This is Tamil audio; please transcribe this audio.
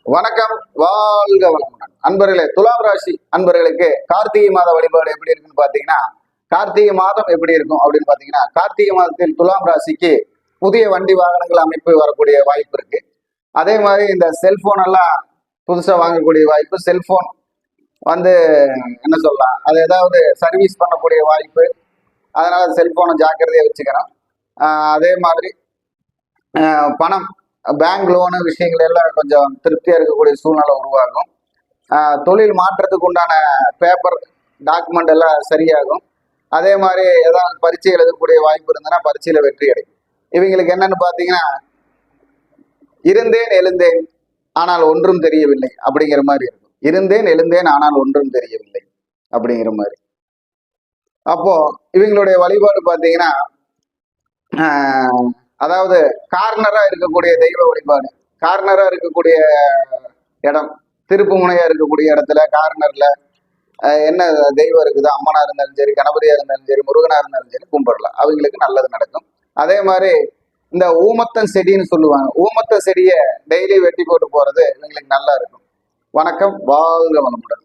வணக்கம், வாழ்க வளமுடன். அன்பர்களே, துலாம் ராசி அன்பர்களுக்கு கார்த்திகை மாத வழிபாடு எப்படி இருக்குன்னு பாத்தீங்கன்னா, கார்த்திகை மாதம் எப்படி இருக்கும் அப்படின்னு பாத்தீங்கன்னா, கார்த்திகை மாதத்தில் துலாம் ராசிக்கு புதிய வண்டி வாகனங்கள் அமைப்பு வரக்கூடிய வாய்ப்பு இருக்கு. அதே மாதிரி இந்த செல்போன் எல்லாம் புதுசா வாங்கக்கூடிய வாய்ப்பு, செல்போன் வந்து என்ன சொல்லலாம், அது ஏதாவது சர்வீஸ் பண்ணக்கூடிய வாய்ப்பு. அதனால செல்போனை ஜாக்கிரதையா வச்சுக்கணும். அதே மாதிரி பணம், பேங்க் லோனு விஷயங்கள் எல்லாம் கொஞ்சம் திருப்தியா இருக்கக்கூடிய சூழ்நிலை உருவாகும். தொழில் மாற்றத்துக்கு உண்டான பேப்பர் டாக்குமெண்ட் எல்லாம் சரியாகும். அதே மாதிரி ஏதாவது பரீட்சை எழுதக்கூடிய வாய்ப்பு இருந்ததுன்னா பரீட்சையில வெற்றி கிடைக்கும். இவங்களுக்கு என்னன்னு பாத்தீங்கன்னா, இருந்தேன் எழுந்தேன் ஆனால் ஒன்றும் தெரியவில்லை அப்படிங்கிற மாதிரி இருக்கும். இருந்தேன் எழுந்தேன் ஆனால் ஒன்றும் தெரியவில்லை அப்படிங்கிற மாதிரி. அப்போ இவங்களுடைய வழிபாடு பாத்தீங்கன்னா, அதாவது கார்னரா இருக்கக்கூடிய தெய்வ வழிபாடு, கார்னரா இருக்கக்கூடிய இடம், திருப்பு முனையா இருக்கக்கூடிய இடத்துல கார்னர்ல என்ன தெய்வம் இருக்குது, அம்மனா இருந்தாலும் சரி, கணபதியா இருந்தாலும் சரி, முருகனா இருந்தாலும் சரி கும்பிடலாம். அவங்களுக்கு நல்லது நடக்கும். அதே மாதிரி இந்த ஊமத்தன் செடின்னு சொல்லுவாங்க, ஊமத்த செடியை டெய்லி வெட்டி போட்டு போறது இவங்களுக்கு நல்லா இருக்கும். வணக்கம், வாழ்க வளமுடன்.